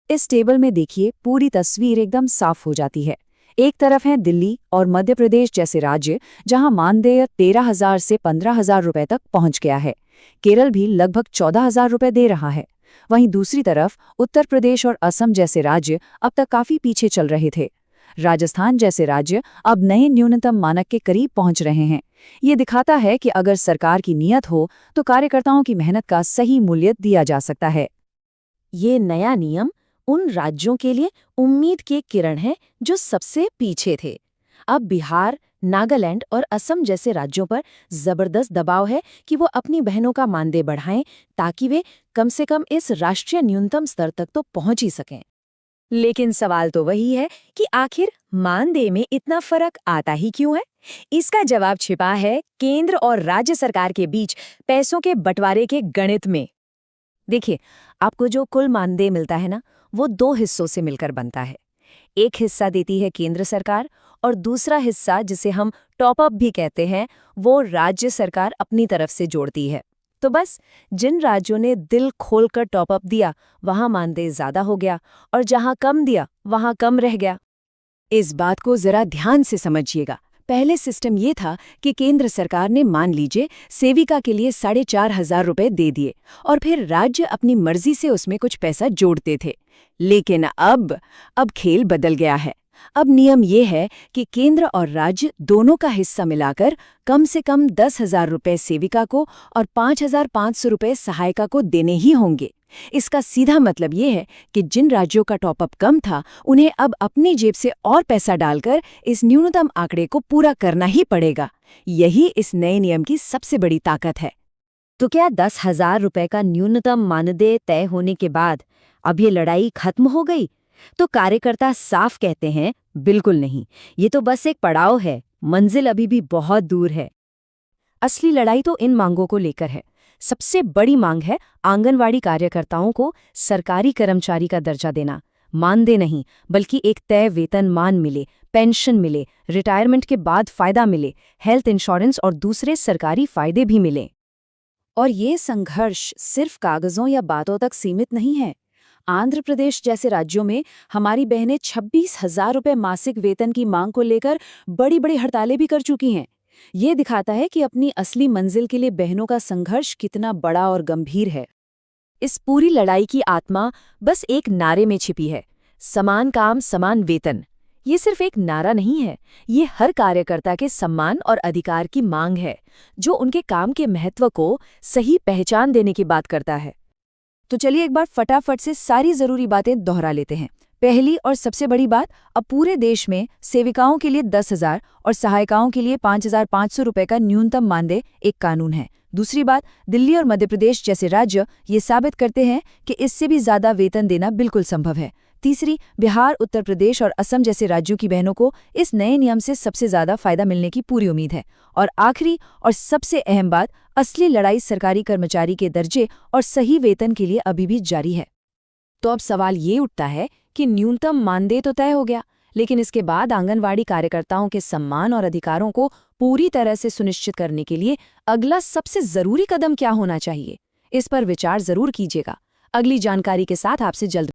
इस टेबल में देखिए पूरी तस्वीर एकदम साफ हो जाती है। एक तरफ है दिल्ली और मध्य प्रदेश जैसे राज्य जहां मानदेय 13,000 से 15,000 रुपए तक पहुंच गया है। केरल भी लगभग 14,000 रुपए दे रहा है। वहीं दूसरी तरफ उत्तर प्रदेश और असम जैसे राज्य अब तक काफी पीछे चल रहे थे। राजस्थान जैसे राज्य अब नए न्यूनतम मानक के करीब पहुंच रहे हैं। ये दिखाता है कि अगर सरकार की नीयत हो तो कार्यकर्ताओं की मेहनत का सही मूल्य दिया जा सकता है। ये नया नियम उन राज्यों के लिए उम्मीद की किरण है जो सबसे पीछे थे। अब बिहार, नागालैंड और असम जैसे राज्यों पर जबरदस्त दबाव है कि वो अपनी बहनों का मानदेय बढ़ाएं ताकि वे कम से कम इस राष्ट्रीय न्यूनतम स्तर तक तो पहुंच ही सकें। लेकिन सवाल तो वही है कि आखिर मानदेय में इतना फर्क आता ही क्यों है? इसका जवाब छिपा है केंद्र और राज्य सरकार के बीच पैसों के बंटवारे के गणित में। देखिए, आपको जो कुल मानदेय मिलता है ना, वो दो हिस्सों से मिलकर बनता है। एक हिस्सा देती है केंद्र सरकार और दूसरा हिस्सा, जिसे हम टॉप अप भी कहते हैं, वो राज्य सरकार अपनी तरफ से जोड़ती है। तो बस जिन राज्यों ने दिल खोलकर टॉप अप दिया वहां मानदेय ज्यादा हो गया और जहां कम दिया वहां कम रह गया। इस बात को जरा ध्यान से समझिएगा। पहले सिस्टम ये था कि केंद्र सरकार ने मान लीजिए सेविका के लिए 4,500 रुपए दे दिए और फिर राज्य अपनी मर्जी से उसमें कुछ पैसा जोड़ते थे। लेकिन अब खेल बदल गया है। अब नियम ये है कि केंद्र और राज्य दोनों का हिस्सा मिलाकर कम से कम 10,000 रुपए सेविका को और 5,500 रुपए सहायिका को देने ही होंगे। इसका सीधा मतलब ये है कि जिन राज्यों का टॉपअप कम था उन्हें अब अपनी जेब से और पैसा डालकर इस न्यूनतम आंकड़े को पूरा करना ही पड़ेगा। यही इस नए नियम की सबसे बड़ी ताकत है। तो क्या 10,000 रुपए का न्यूनतम मानदेय तय होने के बाद अब ये लड़ाई खत्म हो गई? तो कार्यकर्ता साफ कहते हैं, बिल्कुल नहीं। ये तो बस एक पड़ाव है, मंजिल अभी भी बहुत दूर है। असली लड़ाई तो इन मांगों को लेकर है। सबसे बड़ी मांग है आंगनवाड़ी कार्यकर्ताओं को सरकारी कर्मचारी का दर्जा देना। मानदेय नहीं, बल्कि एक तय वेतनमान मिले, पेंशन मिले, रिटायरमेंट के बाद फायदा मिले, हेल्थ इंश्योरेंस और दूसरे सरकारी फायदे भी मिले। और ये संघर्ष सिर्फ कागजों या बातों तक सीमित नहीं है। आंध्र प्रदेश जैसे राज्यों में हमारी बहनें 26,000 रुपए मासिक वेतन की मांग को लेकर बड़ी बड़ी हड़तालें भी कर चुकी हैं। ये दिखाता है कि अपनी असली मंजिल के लिए बहनों का संघर्ष कितना बड़ा और गंभीर है। इस पूरी लड़ाई की आत्मा बस एक नारे में छिपी है, समान काम समान वेतन। ये सिर्फ एक नारा नहीं है, ये हर कार्यकर्ता के सम्मान और अधिकार की मांग है, जो उनके काम के महत्व को सही पहचान देने की बात करता है। तो चलिए एक बार फटाफट से सारी जरूरी बातें दोहरा लेते हैं। पहली और सबसे बड़ी बात, अब पूरे देश में सेविकाओं के लिए 10,000 और सहायिकाओं के लिए 5,500 रुपए का न्यूनतम मानदेय एक कानून है। दूसरी बात, दिल्ली और मध्य प्रदेश जैसे राज्य ये साबित करते हैं कि इससे भी ज्यादा वेतन देना बिल्कुल संभव है। तीसरी, बिहार, उत्तर प्रदेश और असम जैसे राज्यों की बहनों को इस नए नियम से सबसे ज्यादा फायदा मिलने की पूरी उम्मीद है। और आखिरी और सबसे अहम बात, असली लड़ाई सरकारी कर्मचारी के दर्जे और सही वेतन के लिए अभी भी जारी है। तो अब सवाल ये उठता है कि न्यूनतम मानदेय तो तय हो गया, लेकिन इसके बाद आंगनवाड़ी कार्यकर्ताओं के सम्मान और अधिकारों को पूरी तरह से सुनिश्चित करने के लिए अगला सबसे जरूरी कदम क्या होना चाहिए? इस पर विचार जरूर कीजिएगा। अगली जानकारी के साथ आपसे जल्द